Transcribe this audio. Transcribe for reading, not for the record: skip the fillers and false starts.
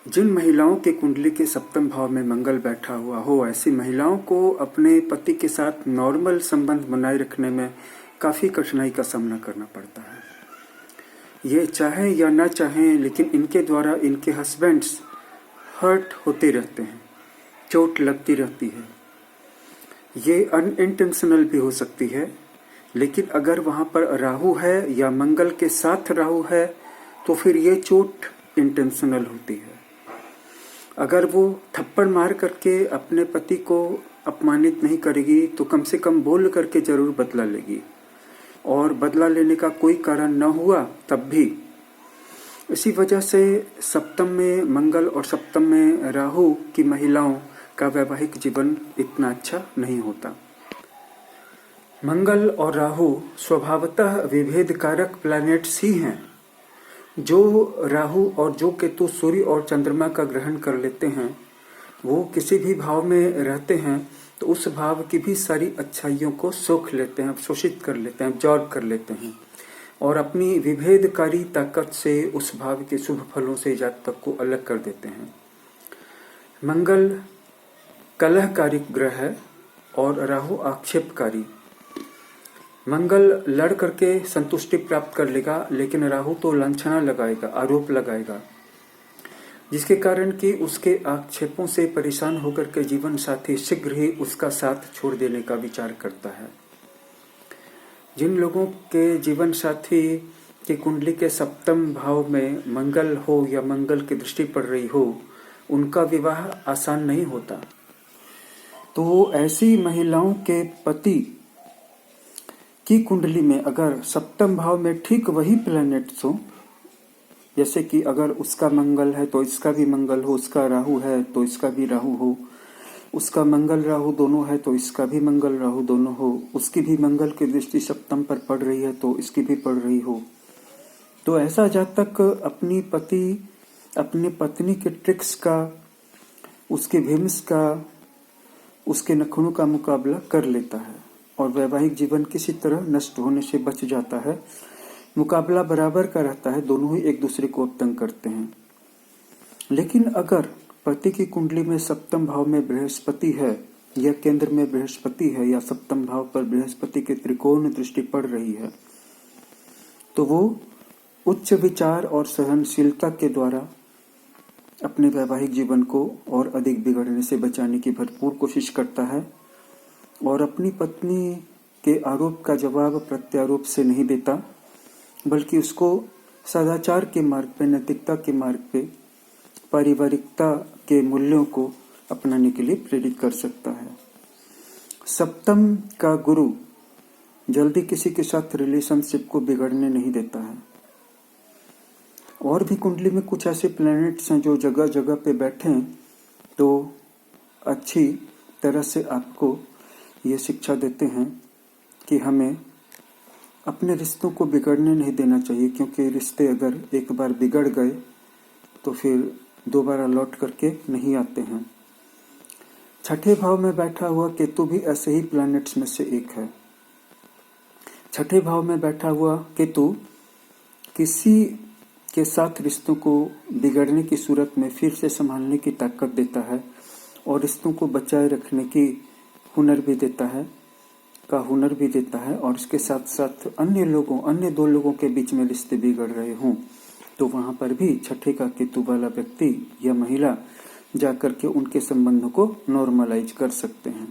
जिन महिलाओं के कुंडली के सप्तम भाव में मंगल बैठा हुआ हो, ऐसी महिलाओं को अपने पति के साथ नॉर्मल संबंध बनाए रखने में काफ़ी कठिनाई का सामना करना पड़ता है। ये चाहें या ना चाहें, लेकिन इनके द्वारा इनके हस्बैंड्स हर्ट होते रहते हैं, चोट लगती रहती है। ये अनइंटेंशनल भी हो सकती है, लेकिन अगर वहाँ पर राहु है या मंगल के साथ राहु है तो फिर ये चोट इंटेंशनल होती है। अगर वो थप्पड़ मार करके अपने पति को अपमानित नहीं करेगी तो कम से कम बोल करके जरूर बदला लेगी, और बदला लेने का कोई कारण न हुआ तब भी। इसी वजह से सप्तम में मंगल और सप्तम में राहु की महिलाओं का वैवाहिक जीवन इतना अच्छा नहीं होता। मंगल और राहु स्वभावतः विभेद कारक प्लैनेट्स ही हैं। जो राहु और जो केतु सूर्य और चंद्रमा का ग्रहण कर लेते हैं, वो किसी भी भाव में रहते हैं तो उस भाव की भी सारी अच्छाइयों को सोख लेते हैं, शोषित कर लेते हैं, अब्जॉर्ब कर लेते हैं, और अपनी विभेदकारी ताकत से उस भाव के शुभ फलों से जातक को अलग कर देते हैं। मंगल कलहकारी ग्रह है और राहु आक्षेपकारी। मंगल लड़ करके संतुष्टि प्राप्त कर लेगा, लेकिन राहु तो लांछना लगाएगा, आरोप लगाएगा, जिसके कारण कि उसके आक्षेपों से परेशान होकर के जीवन साथी शीघ्र ही उसका साथ छोड़ देने का विचार करता है। जिन लोगों के जीवन साथी की कुंडली के सप्तम भाव में मंगल हो या मंगल की दृष्टि पड़ रही हो, उनका विवाह आसान नहीं होता। तो ऐसी महिलाओं के पति की कुंडली में अगर सप्तम भाव में ठीक वही प्लैनेट्स हो, जैसे कि अगर उसका मंगल है तो इसका भी मंगल हो, उसका राहु है तो इसका भी राहु हो, उसका मंगल राहु दोनों है तो इसका भी मंगल राहु दोनों हो, उसकी भी मंगल की दृष्टि सप्तम पर पड़ रही है तो इसकी भी पड़ रही हो, तो ऐसा जातक अपनी पत्नी के ट्रिक्स का, उसके भिम्स का, उसके नखुनों का मुकाबला कर लेता है और वैवाहिक जीवन किसी तरह नष्ट होने से बच जाता है। मुकाबला बराबर का रहता है, दोनों ही एक दूसरे को तंग करते हैं। लेकिन अगर पति की कुंडली में सप्तम भाव में बृहस्पति है या केंद्र में बृहस्पति है या सप्तम भाव पर बृहस्पति की त्रिकोण दृष्टि पड़ रही है, तो वो उच्च विचार और सहनशीलता के द्वारा अपने वैवाहिक जीवन को और अधिक बिगड़ने से बचाने की भरपूर कोशिश करता है, और अपनी पत्नी के आरोप का जवाब प्रत्यारोप से नहीं देता, बल्कि उसको सदाचार के मार्ग पे, नैतिकता के मार्ग पे, पारिवारिकता के मूल्यों को अपनाने के लिए प्रेरित कर सकता है। सप्तम का गुरु जल्दी किसी के साथ रिलेशनशिप को बिगड़ने नहीं देता है। और भी कुंडली में कुछ ऐसे प्लैनेट्स हैं जो जगह जगह पे बैठे तो अच्छी तरह से आपको ये शिक्षा देते हैं कि हमें अपने रिश्तों को बिगड़ने नहीं देना चाहिए, क्योंकि रिश्ते अगर एक बार बिगड़ गए तो फिर दोबारा लौट करके नहीं आते हैं। छठे भाव में बैठा हुआ केतु भी ऐसे ही प्लैनेट्स में से एक है। छठे भाव में बैठा हुआ केतु किसी के साथ रिश्तों को बिगड़ने की सूरत में फिर से संभालने की ताकत देता है और रिश्तों को बचाए रखने की हुनर भी देता है, और इसके साथ साथ अन्य दो लोगों के बीच में रिश्ते बिगड़ रहे हों तो वहां पर भी छठे का केतु वाला व्यक्ति या महिला जाकर के उनके संबंधों को नॉर्मलाइज कर सकते हैं।